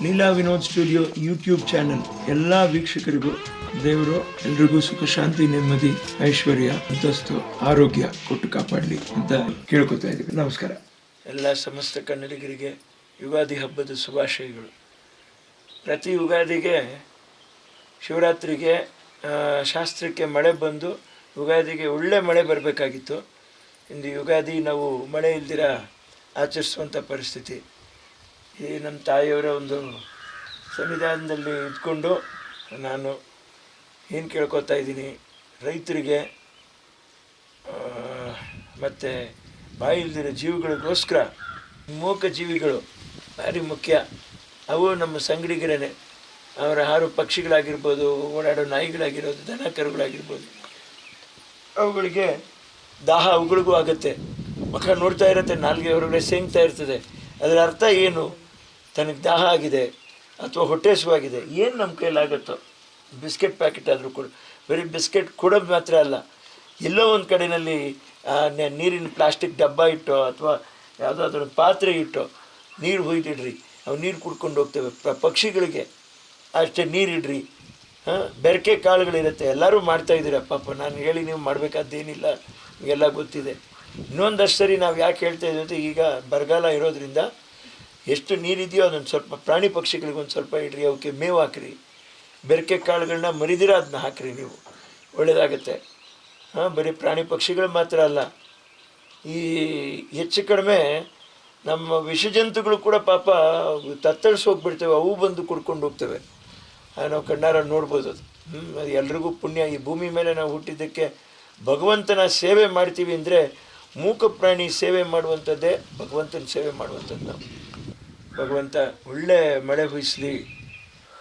Leela Vinod studio YouTube channel ಎಲ್ಲ ವೀಕ್ಷಕರಿಗೂ ದೇವರು ಎಲ್ರಿಗೂ ಸುಖ ಶಾಂತಿ ನೆಮ್ಮದಿ ಐಶ್ವರ್ಯ ಅಂತಸ್ತು ಆರೋಗ್ಯ ಕೊಟ್ಟು ಕಾಪಾಡಲಿ ಅಂತ ಕೇಳ್ಕೊತಾ ಇದ್ದೀವಿ. ನಮಸ್ಕಾರ. ಎಲ್ಲ ಸಮಸ್ತ ಕನ್ನಡಿಗರಿಗೆ ಯುಗಾದಿ ಹಬ್ಬದ ಶುಭಾಶಯಗಳು. ಪ್ರತಿ ಯುಗಾದಿಗೆ ಶಿವರಾತ್ರಿಗೆ ಶಾಸ್ತ್ರಕ್ಕೆ ಮಳೆ ಬಂದು ಯುಗಾದಿಗೆ ಒಳ್ಳೆ ಮಳೆ ಬರಬೇಕಾಗಿತ್ತು. ಇಂದು ಯುಗಾದಿ ನಾವು ಮಳೆ ಇಲ್ದಿರ ಆಚರಿಸುವಂಥ ಪರಿಸ್ಥಿತಿ. ಈ ನಮ್ಮ ತಾಯಿಯವರ ಒಂದು ಸನ್ನಿಧಾನದಲ್ಲಿ ಇದ್ಕೊಂಡು ನಾನು ಏನು ಕೇಳ್ಕೊತಾ ಇದ್ದೀನಿ, ರೈತರಿಗೆ ಮತ್ತು ಬಾಯಿ ಇಲ್ದಿರೋ ಜೀವಿಗಳಿಗೋಸ್ಕರ ಮೂಕ ಜೀವಿಗಳು ಭಾರಿ ಮುಖ್ಯ. ಅವು ನಮ್ಮ ಸಂಗಡಿಗರೇ. ಅವರ ಹಾರು ಪಕ್ಷಿಗಳಾಗಿರ್ಬೋದು, ಓಡಾಡೋ ನಾಯಿಗಳಾಗಿರ್ಬೋದು, ದನ ಕರುಗಳಾಗಿರ್ಬೋದು, ಅವುಗಳಿಗೆ ದಾಹ ಅವುಗಳಿಗೂ ಆಗುತ್ತೆ. ಮುಖ ನೋಡ್ತಾ ಇರುತ್ತೆ, ನಾಲ್ಗೆ ಹೊರಗಡೆ ಸೇಂಗ್ತಾ ಇರ್ತದೆ. ಅದರ ಅರ್ಥ ಏನು? ತನಗೆ ದಾಹ ಆಗಿದೆ ಅಥವಾ ಹೊಟ್ಟೆ ಹಸಿವಾಗಿದೆ. ಏನು ನಮ್ಮ ಕೈಲಾಗುತ್ತೋ ಬಿಸ್ಕೆಟ್ ಪ್ಯಾಕೆಟ್ ಆದರೂ ಕೊಡು. ಬರೀ ಬಿಸ್ಕೆಟ್ ಕೊಡೋದು ಮಾತ್ರ ಅಲ್ಲ, ಎಲ್ಲೋ ಒಂದು ಕಡೆಯಲ್ಲಿ ನೀರಿನ ಪ್ಲಾಸ್ಟಿಕ್ ಡಬ್ಬ ಇಟ್ಟೋ ಅಥವಾ ಯಾವುದಾದ್ರೂ ಒಂದು ಪಾತ್ರೆ ಇಟ್ಟೋ ನೀರು ಹೊಯ್ದಿಡ್ರಿ. ಅವು ನೀರು ಕುಡ್ಕೊಂಡು ಹೋಗ್ತೇವೆ. ಪಕ್ಷಿಗಳಿಗೆ ಅಷ್ಟೇ ನೀರಿಡ್ರಿ. ಬೆರಕೆ ಕಾಳುಗಳಿರುತ್ತೆ. ಎಲ್ಲರೂ ಮಾಡ್ತಾಯಿದ್ದೀರ ಪಾಪ. ನಾನು ಹೇಳಿ ನೀವು ಮಾಡಬೇಕಾದ್ದೇನಿಲ್ಲ, ನಿಮಗೆಲ್ಲ ಗೊತ್ತಿದೆ. ಇನ್ನೊಂದಷ್ಟು ಸರಿ ನಾವು ಯಾಕೆ ಹೇಳ್ತಾ ಇದ್ದೀವಿ ಅಂದರೆ, ಈಗ ಬರಗಾಲ ಇರೋದ್ರಿಂದ ಎಷ್ಟು ನೀರಿದೆಯೋ ಅದೊಂದು ಸ್ವಲ್ಪ ಪ್ರಾಣಿ ಪಕ್ಷಿಗಳಿಗೆ ಒಂದು ಸ್ವಲ್ಪ ಇಡ್ರಿ. ಅವಕ್ಕೆ ಮೇವು ಹಾಕ್ರಿ. ಬೆರಕೆ ಕಾಳುಗಳನ್ನ ಮರಿದಿರ ಅದನ್ನ ಹಾಕ್ರಿ, ನೀವು ಒಳ್ಳೆಯದಾಗತ್ತೆ. ಬರೀ ಪ್ರಾಣಿ ಪಕ್ಷಿಗಳು ಮಾತ್ರ ಅಲ್ಲ, ಈ ಹೆಚ್ಚು ಕಡಿಮೆ ನಮ್ಮ ವಿಷಜಂತುಗಳು ಕೂಡ ಪಾಪ ತತ್ತಳಿಸಿ ಹೋಗ್ಬಿಡ್ತೇವೆ. ಅವು ಬಂದು ಕುಡ್ಕೊಂಡು ಹೋಗ್ತವೆ. ನಾವು ಕಣ್ಣಾರ ನೋಡ್ಬೋದು. ಅದು ಎಲ್ರಿಗೂ ಪುಣ್ಯ. ಈ ಭೂಮಿ ಮೇಲೆ ನಾವು ಹುಟ್ಟಿದ್ದಕ್ಕೆ ಭಗವಂತನ ಸೇವೆ ಮಾಡ್ತೀವಿ ಅಂದರೆ, ಮೂಕ ಪ್ರಾಣಿ ಸೇವೆ ಮಾಡುವಂಥದ್ದೇ ಭಗವಂತನ ಸೇವೆ ಮಾಡುವಂಥದ್ದು. ನಾವು ಭಗವಂತ ಒಳ್ಳೆ ಮಳೆ ಹುಯಿಸಲಿ,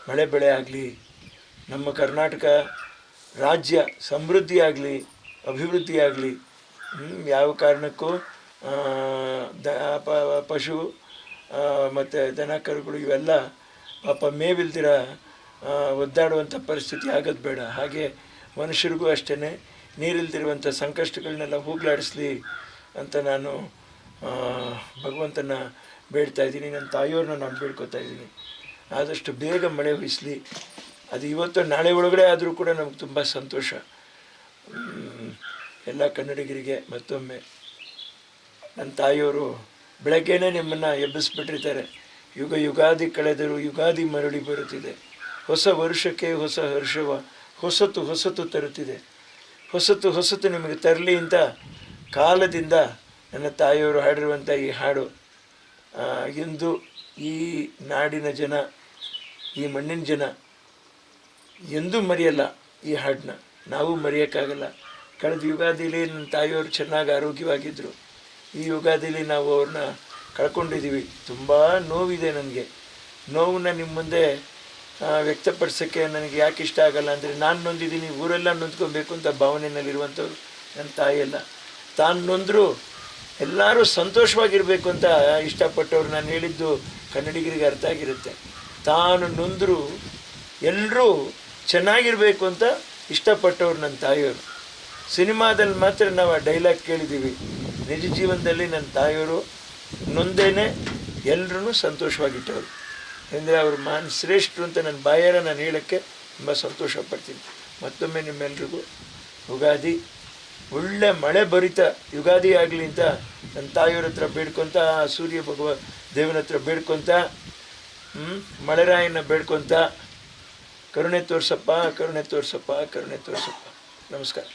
ಮಳೆ ಬೆಳೆ ಆಗಲಿ, ನಮ್ಮ ಕರ್ನಾಟಕ ರಾಜ್ಯ ಸಮೃದ್ಧಿ ಆಗಲಿ, ಅಭಿವೃದ್ಧಿ ಆಗಲಿ. ಯಾವ ಕಾರಣಕ್ಕೂ ಪಶು ಮತ್ತು ದನ ಕರುಗಳು ಇವೆಲ್ಲ ಪಾಪ ಮೇವಿಲ್ದಿರ ಒದ್ದಾಡುವಂಥ ಪರಿಸ್ಥಿತಿ ಆಗೋದು ಬೇಡ. ಹಾಗೆ ಮನುಷ್ಯರಿಗೂ ಅಷ್ಟೇ ನೀರಿಲ್ದಿರುವಂಥ ಸಂಕಷ್ಟಗಳನ್ನೆಲ್ಲ ಹೋಗಲಾಡಿಸ್ಲಿ ಅಂತ ನಾನು ಭಗವಂತನ ಬೇಡ್ತಾ ಇದ್ದೀನಿ. ನನ್ನ ತಾಯಿಯವ್ರನ್ನ ನಾನು ಬೇಡ್ಕೊತಾ ಇದ್ದೀನಿ. ಆದಷ್ಟು ಬೇಗ ಮಳೆ ಹುಯಿಸಲಿ. ಅದು ಇವತ್ತು ನಾಳೆ ಒಳಗಡೆ ಆದರೂ ಕೂಡ ನಮ್ಗೆ ತುಂಬ ಸಂತೋಷ. ಎಲ್ಲ ಕನ್ನಡಿಗರಿಗೆ ಮತ್ತೊಮ್ಮೆ ನನ್ನ ತಾಯಿಯವರು ಬೆಳಗ್ಗೆನೇ ನಿಮ್ಮನ್ನು ಎಬ್ಬಿಸ್ಬಿಟ್ಟಿರ್ತಾರೆ. ಯುಗಾದಿ ಕಳೆದರೂ ಯುಗಾದಿ ಮರಳಿ ಬರುತ್ತಿದೆ, ಹೊಸ ವರುಷಕ್ಕೆ ಹೊಸ ಹರ್ಷವ ಹೊಸತು ತರುತ್ತಿದೆ. ಹೊಸತು ನಿಮಗೆ ತರಲಿ ಅಂತ ಕಾಲದಿಂದ ನನ್ನ ತಾಯಿಯವರು ಹಾಡಿರುವಂಥ ಈ ಹಾಡು ಎಂದು ಈ ನಾಡಿನ ಜನ, ಈ ಮಣ್ಣಿನ ಜನ ಎಂದೂ ಮರೆಯಲ್ಲ. ಈ ಹಾಡನ್ನ ನಾವು ಮರೆಯೋಕ್ಕಾಗಲ್ಲ. ಕಳೆದ ಯುಗಾದಿಲಿ ನನ್ನ ತಾಯಿಯವರು ಚೆನ್ನಾಗಿ ಆರೋಗ್ಯವಾಗಿದ್ದರು. ಈ ಯುಗಾದಿಲಿ ನಾವು ಅವ್ರನ್ನ ಕಳ್ಕೊಂಡಿದ್ದೀವಿ. ತುಂಬ ನೋವಿದೆ ನನಗೆ. ನೋವನ್ನ ನಿಮ್ಮ ಮುಂದೆ ವ್ಯಕ್ತಪಡಿಸೋಕ್ಕೆ ನನಗೆ ಯಾಕೆ ಇಷ್ಟ ಆಗಲ್ಲ ಅಂದರೆ, ನಾನು ನೊಂದಿದ್ದೀನಿ, ಊರೆಲ್ಲ ನೊಂದ್ಕೊಬೇಕು ಅಂತ ಭಾವನೆಯಲ್ಲಿರುವಂಥವ್ರು ನನ್ನ ತಾಯಿಯೆಲ್ಲ. ತಾನು ನೊಂದರೂ ಎಲ್ಲರೂ ಸಂತೋಷವಾಗಿರಬೇಕು ಅಂತ ಇಷ್ಟಪಟ್ಟವ್ರು. ನಾನು ಹೇಳಿದ್ದು ಕನ್ನಡಿಗರಿಗೆ ಅರ್ಥ ಆಗಿರುತ್ತೆ. ತಾನು ನೊಂದರೂ ಎಲ್ಲರೂ ಚೆನ್ನಾಗಿರಬೇಕು ಅಂತ ಇಷ್ಟಪಟ್ಟವ್ರು ನನ್ನ ತಾಯಿಯವರು. ಸಿನಿಮಾದಲ್ಲಿ ಮಾತ್ರ ನಾವು ಆ ಡೈಲಾಗ್ ಕೇಳಿದ್ದೀವಿ. ನಿಜ ಜೀವನದಲ್ಲಿ ನನ್ನ ತಾಯಿಯವರು ನೊಂದೇನೆ ಎಲ್ಲರೂ ಸಂತೋಷವಾಗಿಟ್ಟವರು. ಅಂದರೆ ಅವರು ಶ್ರೇಷ್ಠರು ಅಂತ ನನ್ನ ಬಾಯಾರ ನಾನು ಹೇಳೋಕ್ಕೆ ತುಂಬ ಸಂತೋಷ ಪಡ್ತೀನಿ. ಮತ್ತೊಮ್ಮೆ ನಿಮ್ಮೆಲ್ರಿಗೂ ಯುಗಾದಿ ಒಳ್ಳೆ ಮಳೆ ಭರಿತ ಯುಗಾದಿ ಆಗಲಿ ಅಂತ ನನ್ನ ತಾಯಿಯವ್ರ ಹತ್ರ ಬೇಡ್ಕೊತ, ಸೂರ್ಯ ದೇವನ ಹತ್ರ ಬೇಡ್ಕೊತ, ಮಳೆರಾಯನ ಬೇಡ್ಕೊತ, ಕರುಣೆ ತೋರ್ಸಪ್ಪ. ನಮಸ್ಕಾರ.